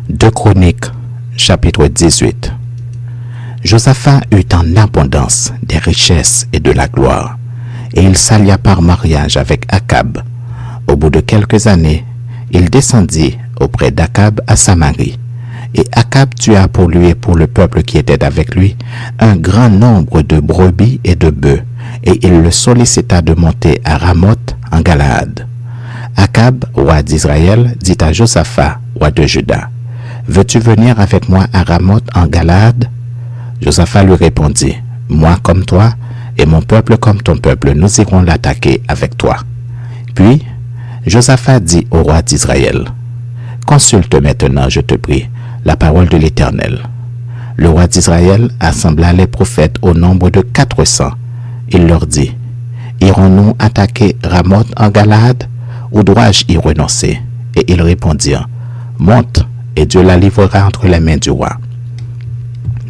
2 Chroniques, chapitre 18. Josaphat eut en abondance des richesses et de la gloire, et il s'allia par mariage avec Akab. Au bout de quelques années, il descendit auprès d'Akab à Samarie, et Akab tua pour lui et pour le peuple qui était avec lui un grand nombre de brebis et de bœufs, et il le sollicita de monter à Ramoth en Galaad. Akab, roi d'Israël, dit à Josaphat, roi de Juda, « Veux-tu venir avec moi à Ramoth en Galaad ?» Josaphat lui répondit, « Moi comme toi, et mon peuple comme ton peuple, nous irons l'attaquer avec toi. » Puis, Josaphat dit au roi d'Israël, « Consulte maintenant, je te prie, la parole de l'Éternel. » Le roi d'Israël assembla les prophètes au nombre de 400. Il leur dit, « Irons-nous attaquer Ramoth en Galaad, ou dois-je y renoncer ?» Et ils répondirent, « Monte, et Dieu la livrera entre les mains du roi. »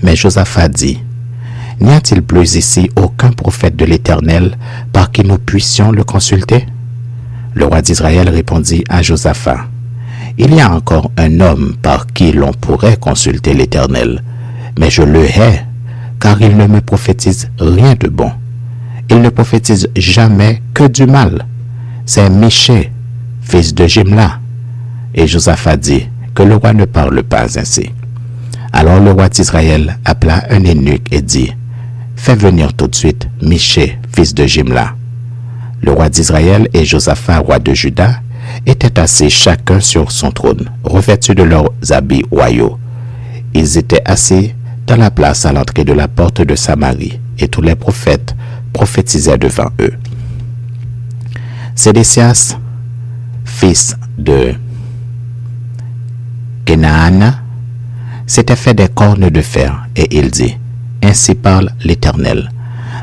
Mais Josaphat dit, « N'y a-t-il plus ici aucun prophète de l'Éternel par qui nous puissions le consulter ?» Le roi d'Israël répondit à Josaphat, « Il y a encore un homme par qui l'on pourrait consulter l'Éternel, mais je le hais, car il ne me prophétise rien de bon. Il ne prophétise jamais que du mal. C'est Michée, fils de Jimla. » Et Josaphat dit, « Que le roi ne parle pas ainsi. » Alors le roi d'Israël appela un eunuque et dit, « Fais venir tout de suite Michée, fils de Jimla. » Le roi d'Israël et Josaphat, roi de Juda, étaient assis chacun sur son trône, revêtus de leurs habits royaux. Ils étaient assis dans la place à l'entrée de la porte de Samarie, et tous les prophètes prophétisaient devant eux. Sédécias, fils de Kenaana, s'était fait des cornes de fer, et il dit, « Ainsi parle l'Éternel,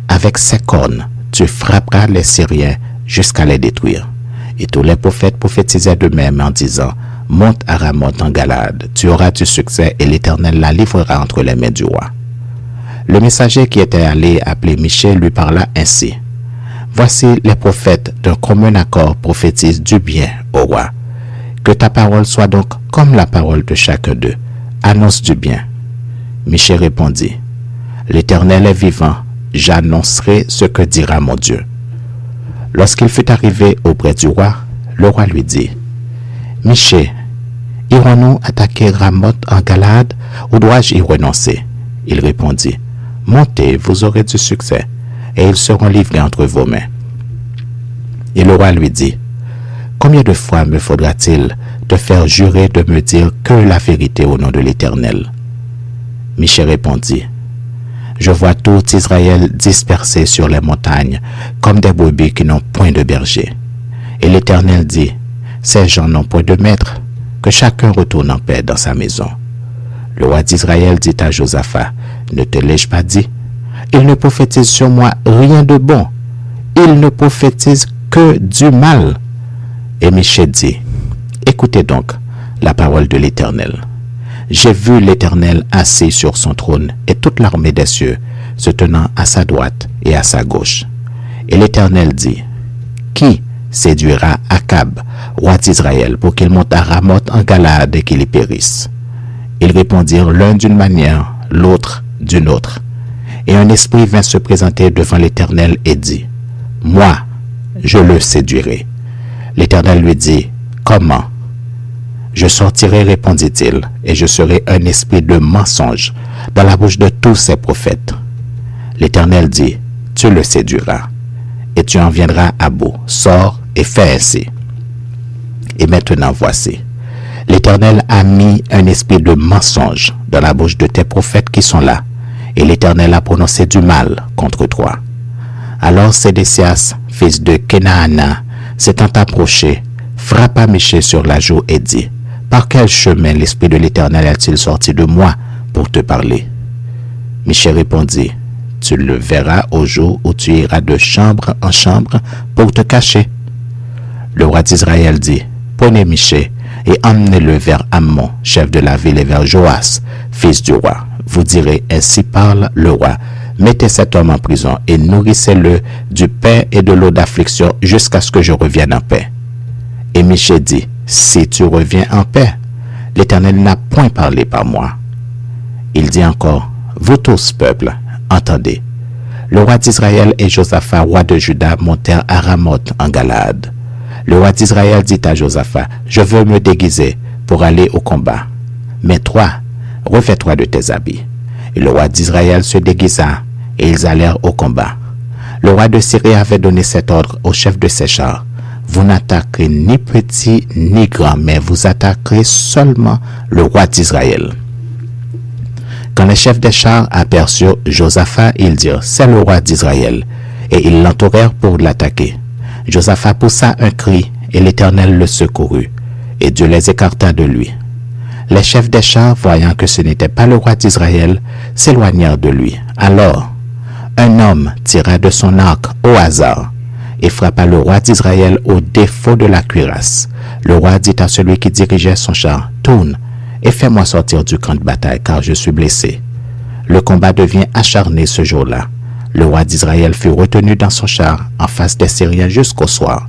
avec ces cornes, tu frapperas les Syriens jusqu'à les détruire. » Et tous les prophètes prophétisaient de même en disant, « Monte à Ramoth en Galaad, tu auras du succès et l'Éternel la livrera entre les mains du roi. » Le messager qui était allé appeler Michée lui parla ainsi, « Voici les prophètes d'un commun accord prophétisent du bien au roi. Que ta parole soit donc comme la parole de chacun d'eux. Annonce du bien. » Michée répondit, « L'Éternel est vivant, j'annoncerai ce que dira mon Dieu. » Lorsqu'il fut arrivé auprès du roi, le roi lui dit, « Michée, irons-nous attaquer Ramoth en Galaad, ou dois-je y renoncer ?» Il répondit, « Montez, vous aurez du succès, et ils seront livrés entre vos mains. » Et le roi lui dit, « Combien de fois me faudra-t-il te faire jurer de me dire que la vérité au nom de l'Éternel ?» Michée répondit, « Je vois tout Israël dispersé sur les montagnes, comme des brebis qui n'ont point de berger. » Et l'Éternel dit, « Ces gens n'ont point de maître, que chacun retourne en paix dans sa maison. » Le roi d'Israël dit à Josaphat, « Ne te l'ai-je pas dit? Il ne prophétise sur moi rien de bon. Il ne prophétise que du mal. » Et Michée dit, « Écoutez donc la parole de l'Éternel. J'ai vu l'Éternel assis sur son trône et toute l'armée des cieux se tenant à sa droite et à sa gauche. Et l'Éternel dit, « Qui séduira Akab, roi d'Israël, pour qu'il monte à Ramoth en Galaad et qu'il y périsse? » Ils répondirent l'un d'une manière, l'autre d'une autre. Et un esprit vint se présenter devant l'Éternel et dit, « Moi, je le séduirai. » L'Éternel lui dit, « Comment? » « Je sortirai, répondit-il, et je serai un esprit de mensonge dans la bouche de tous ces prophètes. » L'Éternel dit, « Tu le séduiras, et tu en viendras à bout. Sors et fais ainsi. » Et maintenant voici, l'Éternel a mis un esprit de mensonge dans la bouche de tes prophètes qui sont là, et l'Éternel a prononcé du mal contre toi. Alors Sédécias, fils de Kenaana, s'étant approché, frappa Michée sur la joue et dit, « Par quel chemin l'Esprit de l'Éternel est-il sorti de moi pour te parler? » Michée répondit, « Tu le verras au jour où tu iras de chambre en chambre pour te cacher. » Le roi d'Israël dit, « Prenez Michée et emmenez-le vers Ammon, chef de la ville, et vers Joas, fils du roi. Vous direz, ainsi parle le roi, mettez cet homme en prison et nourrissez-le du pain et de l'eau d'affliction jusqu'à ce que je revienne en paix. » Et Michée dit, « Si tu reviens en paix, l'Éternel n'a point parlé par moi. Il dit encore, vous tous, peuple, entendez. Le roi d'Israël et Josaphat, roi de Juda, montèrent à Ramoth en Galade. Le roi d'Israël dit à Josaphat, je veux me déguiser pour aller au combat. Mais toi, revêts-toi de tes habits. Et le roi d'Israël se déguisa, et ils allèrent au combat. Le roi de Syrie avait donné cet ordre au chef de ses chars. Vous n'attaquerez ni petit ni grand, mais vous attaquerez seulement le roi d'Israël. Quand les chefs des chars aperçurent Josaphat, ils dirent, c'est le roi d'Israël, et ils l'entourèrent pour l'attaquer. Josaphat poussa un cri, et l'Éternel le secourut, et Dieu les écarta de lui. Les chefs des chars, voyant que ce n'était pas le roi d'Israël, s'éloignèrent de lui. Alors, un homme tira de son arc au hasard, et frappa le roi d'Israël au défaut de la cuirasse. Le roi dit à celui qui dirigeait son char, tourne, et fais-moi sortir du camp de bataille, car je suis blessé. Le combat devient acharné ce jour-là. Le roi d'Israël fut retenu dans son char en face des Syriens jusqu'au soir,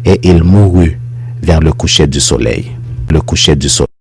et il mourut vers le coucher du soleil. Le coucher du soleil.